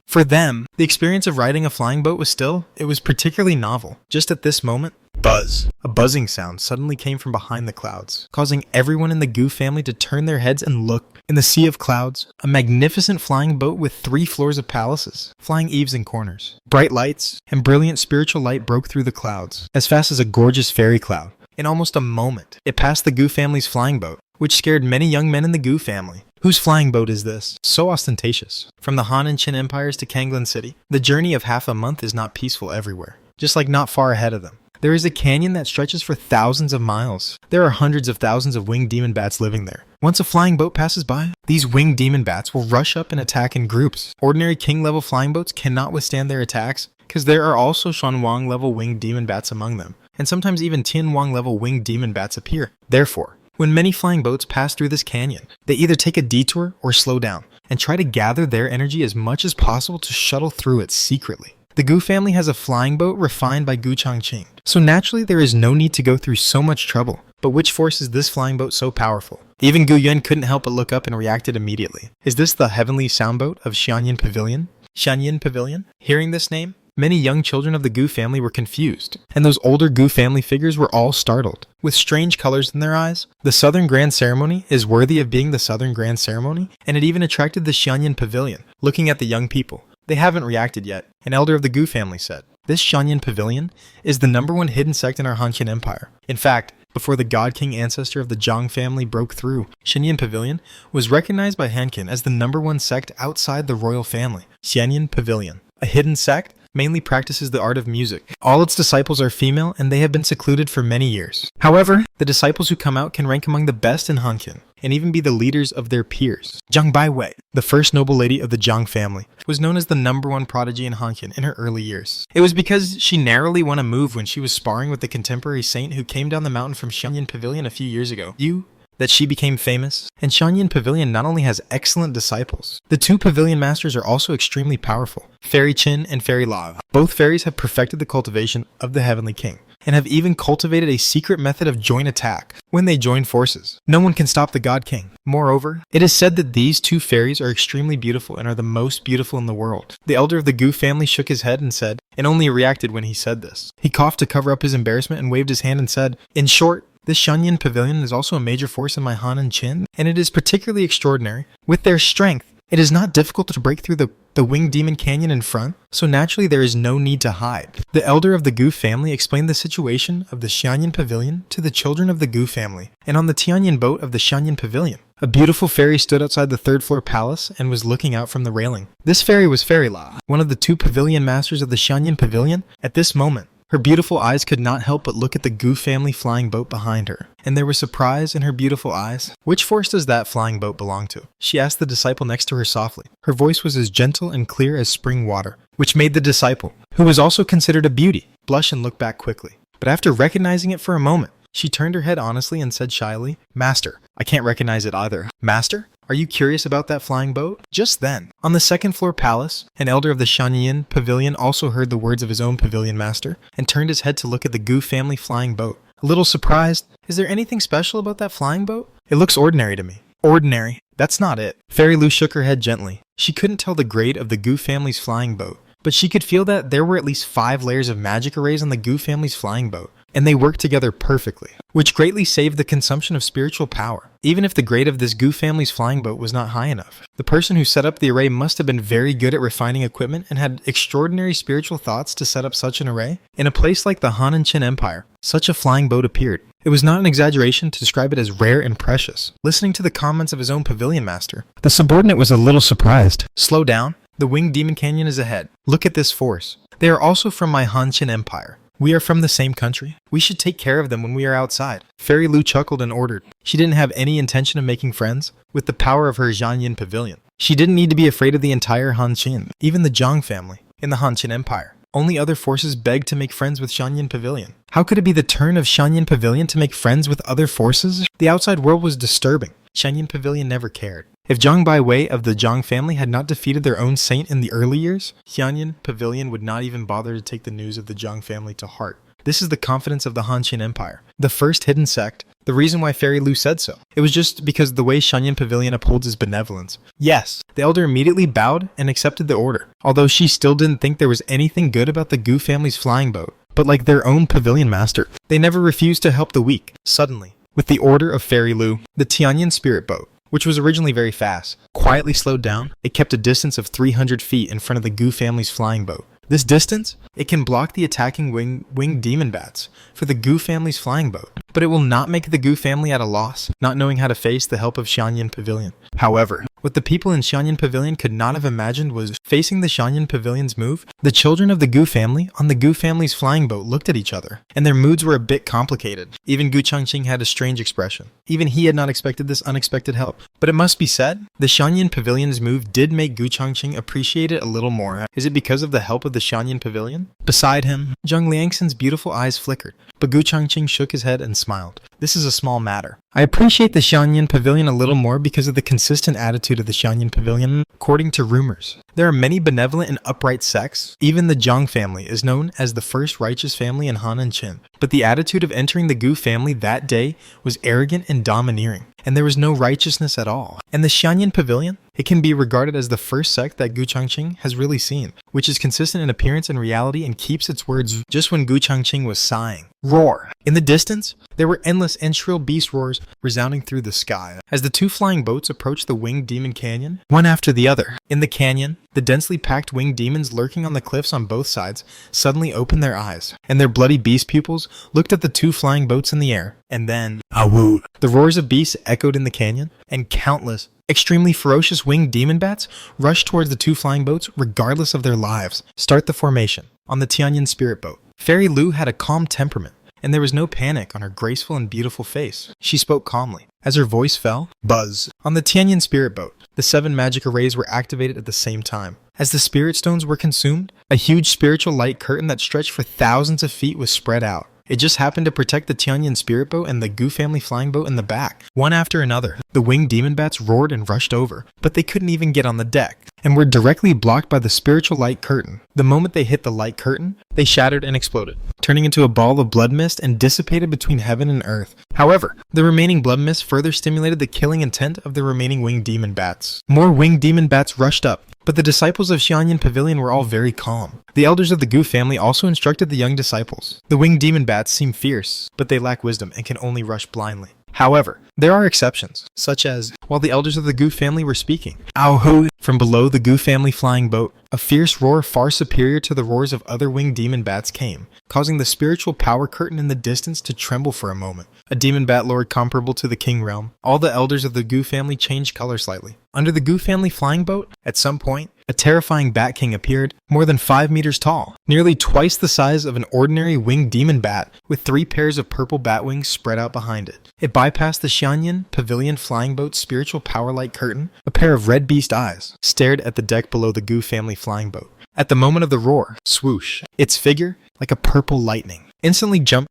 For them, the experience of riding a flying boat was particularly novel. Just at this moment, buzz! A buzzing sound suddenly came from behind the clouds, causing everyone in the Gu family to turn their heads and look. In the sea of clouds, a magnificent flying boat with 3 floors of palaces, flying eaves and corners. Bright lights and brilliant spiritual light broke through the clouds, as fast as a gorgeous fairy cloud. In almost a moment, it passed the Gu family's flying boat, which scared many young men in the Gu family. Whose flying boat is this? So ostentatious. From the Han and Qin empires to Kanglan City, the journey of half a month is not peaceful everywhere, just like not far ahead of them. There is a canyon that stretches for thousands of miles. There are hundreds of thousands of winged demon bats living there. Once a flying boat passes by, these winged demon bats will rush up and attack in groups. Ordinary king-level flying boats cannot withstand their attacks, because there are also Shanwang-level winged demon bats among them, and sometimes even Tianwang-level winged demon bats appear. Therefore, when many flying boats pass through this canyon, they either take a detour or slow down, and try to gather their energy as much as possible to shuttle through it secretly. The Gu family has a flying boat refined by Gu Changqing, so naturally there is no need to go through so much trouble. But which forces this flying boat so powerful? Even Gu Yuan couldn't help but look up and reacted immediately. Is this the heavenly soundboat of Xianyin Pavilion? Xianyin Pavilion? Hearing this name, many young children of the Gu family were confused, and those older Gu family figures were all startled. With strange colors in their eyes, the Southern Grand Ceremony is worthy of being the Southern Grand Ceremony, and it even attracted the Xianyin Pavilion, looking at the young people. They haven't reacted yet, an elder of the Gu family said. This Xianyin Pavilion is the #1 hidden sect in our Hanqian Empire. In fact, before the God King ancestor of the Zhang family broke through, Xianyin Pavilion was recognized by Hanqian as the #1 sect outside the royal family. Xianyin Pavilion, a hidden sect, mainly practices the art of music. All its disciples are female, and they have been secluded for many years. However, the disciples who come out can rank among the best in Hanqian, and even be the leaders of their peers. Zhang Baiwei, the first noble lady of the Zhang family, was known as the #1 prodigy in Hanqian in her early years. It was because she narrowly won a move when she was sparring with the contemporary saint who came down the mountain from Xianyin Pavilion a few years ago. Yu that she became famous, and Shanyin Pavilion not only has excellent disciples, the two pavilion masters are also extremely powerful, Fairy Chin and Fairy La. Both fairies have perfected the cultivation of the Heavenly King, and have even cultivated a secret method of joint attack when they join forces. No one can stop the God King. Moreover, it is said that these two fairies are extremely beautiful and are the most beautiful in the world. The elder of the Gu family shook his head and said, and only reacted when he said this. He coughed to cover up his embarrassment and waved his hand and said, in short, this Shanyin Pavilion is also a major force in my Han and Qin, and it is particularly extraordinary. With their strength, it is not difficult to break through the Winged Demon Canyon in front, so naturally there is no need to hide. The elder of the Gu family explained the situation of the Xianyan Pavilion to the children of the Gu family, and on the Tianyan boat of the Xianyan Pavilion, a beautiful fairy stood outside the third-floor palace and was looking out from the railing. This fairy was Fairy La, one of the two pavilion masters of the Xianyan Pavilion. At this moment, her beautiful eyes could not help but look at the Gu family flying boat behind her, and there was surprise in her beautiful eyes. Which force does that flying boat belong to? She asked the disciple next to her softly. Her voice was as gentle and clear as spring water, which made the disciple, who was also considered a beauty, blush and look back quickly. But after recognizing it for a moment, she turned her head honestly and said shyly, Master, I can't recognize it either. Master? Are you curious about that flying boat? Just then, on the second-floor palace, an elder of the Xianyin Pavilion also heard the words of his own pavilion master and turned his head to look at the Gu family flying boat. A little surprised, is there anything special about that flying boat? It looks ordinary to me. Ordinary? That's not it. Fairy Lu shook her head gently. She couldn't tell the grade of the Gu family's flying boat, but she could feel that there were at least 5 layers of magic arrays on the Gu family's flying boat, and they worked together perfectly, which greatly saved the consumption of spiritual power. Even if the grade of this Gu family's flying boat was not high enough, the person who set up the array must have been very good at refining equipment and had extraordinary spiritual thoughts to set up such an array. In a place like the Han and Qin Empire, such a flying boat appeared. It was not an exaggeration to describe it as rare and precious. Listening to the comments of his own pavilion master, the subordinate was a little surprised. Slow down. The Winged Demon Canyon is ahead. Look at this force. They are also from my Han Qin Empire. We are from the same country. We should take care of them when we are outside. Fairy Lu chuckled and ordered. She didn't have any intention of making friends with the power of her Xianyin Pavilion. She didn't need to be afraid of the entire Han Qin, even the Zhang family, in the Han Qin Empire. Only other forces begged to make friends with Xianyin Pavilion. How could it be the turn of Xianyin Pavilion to make friends with other forces? The outside world was disturbing. Xianyin Pavilion never cared. If Zhang by way of the Zhang family had not defeated their own saint in the early years, Xianyin Pavilion would not even bother to take the news of the Zhang family to heart. This is the confidence of the Han Qin Empire, the first hidden sect. The reason why Fairy Lu said so. It was just because of the way Xianyin Pavilion upholds his benevolence. Yes, the elder immediately bowed and accepted the order, although she still didn't think there was anything good about the Gu family's flying boat. But like their own pavilion master, they never refused to help the weak. Suddenly, with the order of Fairy Lu, the Tianyin spirit boat, which was originally very fast, quietly slowed down. It kept a distance of 300 feet in front of the Gu family's flying boat. This distance, it can block the attacking winged demon bats for the Gu family's flying boat, but it will not make the Gu family at a loss, not knowing how to face the help of Xianyin Pavilion. However, what the people in Xianyin Pavilion could not have imagined was, facing the Xianyin Pavilion's move, the children of the Gu family on the Gu family's flying boat looked at each other, and their moods were a bit complicated. Even Gu Changqing had a strange expression. Even he had not expected this unexpected help. But it must be said, the Xianyin Pavilion's move did make Gu Changqing appreciate it a little more. Is it because of the help of the Xianyin Pavilion? Beside him, Zhang Liangxin's beautiful eyes flickered, but Gu Changqing shook his head and smiled. This is a small matter. I appreciate the Xianyin Pavilion a little more because of the consistent attitude of the Xianyin Pavilion. According to rumors, there are many benevolent and upright sects. Even the Zhang family is known as the first righteous family in Han and Qin. But the attitude of entering the Gu family that day was arrogant and domineering, and there was no righteousness at all. And the Xianyin Pavilion, it can be regarded as the first sect that Gu Changqing has really seen, which is consistent in appearance and reality and keeps its words just when Gu Changqing was sighing. Roar! In the distance, there were endless and shrill beast roars resounding through the sky as the two flying boats approached the Winged Demon Canyon, one after the other. In the canyon, the densely packed winged demons lurking on the cliffs on both sides suddenly opened their eyes, and their bloody beast pupils looked at the two flying boats in the air. And then, awoo! The roars of beasts echoed in the canyon, and countless, extremely ferocious winged demon bats rushed towards the two flying boats regardless of their lives. Start the formation. On the Tianyin spirit boat, Fairy Lu had a calm temperament, and there was no panic on her graceful and beautiful face. She spoke calmly. As her voice fell, buzz. On the Tianyin spirit boat, the 7 magic arrays were activated at the same time. As the spirit stones were consumed, a huge spiritual light curtain that stretched for thousands of feet was spread out, It just happened to protect the Tianyan spirit boat and the Gu family flying boat in the back. One after another, the winged demon bats roared and rushed over, but they couldn't even get on the deck, and were directly blocked by the spiritual light curtain. The moment they hit the light curtain, they shattered and exploded, turning into a ball of blood mist and dissipated between heaven and earth. However, the remaining blood mist further stimulated the killing intent of the remaining winged demon bats. More winged demon bats rushed up, but the disciples of Xianyan Pavilion were all very calm. The elders of the Gu family also instructed the young disciples. The winged demon bats seem fierce, but they lack wisdom and can only rush blindly. However, there are exceptions, such as while the elders of the Gu family were speaking, "Ow-ho!" from below the Gu family flying boat, a fierce roar far superior to the roars of other winged demon bats came, causing the spiritual power curtain in the distance to tremble for a moment. A demon bat lord comparable to the king realm. All the elders of the Gu family changed color slightly. Under the Gu family flying boat, at some point, a terrifying bat king appeared, more than 5 meters tall, nearly twice the size of an ordinary winged demon bat, with 3 pairs of purple bat wings spread out behind it. It bypassed the Xianyan Pavilion flying boat's spiritual power light curtain. A pair of red beast eyes stared at the deck below the Gu family flying boat. At the moment of the roar, swoosh, its figure, like a purple lightning, instantly jumped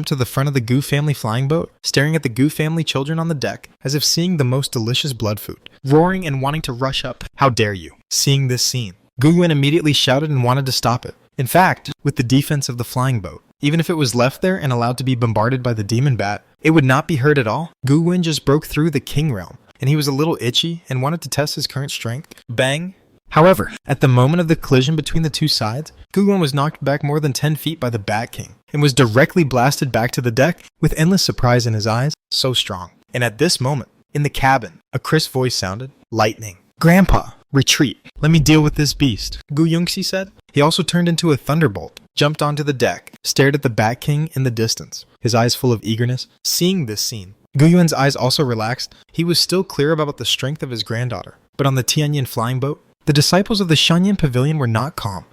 to the front of the Gu family flying boat, staring at the Gu family children on the deck, as if seeing the most delicious blood food, roaring and wanting to rush up. How dare you? Seeing this scene, Guwen immediately shouted and wanted to stop it. In fact, with the defense of the flying boat, even if it was left there and allowed to be bombarded by the demon bat, it would not be hurt at all. Guwen just broke through the king realm, and he was a little itchy and wanted to test his current strength. Bang! However, at the moment of the collision between the two sides, Guwen was knocked back more than 10 feet by the Bat King, and was directly blasted back to the deck with endless surprise in his eyes, so strong. And at this moment, in the cabin, a crisp voice sounded, "Lightning. Grandpa, retreat. Let me deal with this beast," Gu Yongxi said. He also turned into a thunderbolt, jumped onto the deck, stared at the Bat King in the distance, his eyes full of eagerness. Seeing this scene, Gu Yuan's eyes also relaxed. He was still clear about the strength of his granddaughter, but on the Tianyan flying boat, the disciples of the Xianyan Pavilion were not calm.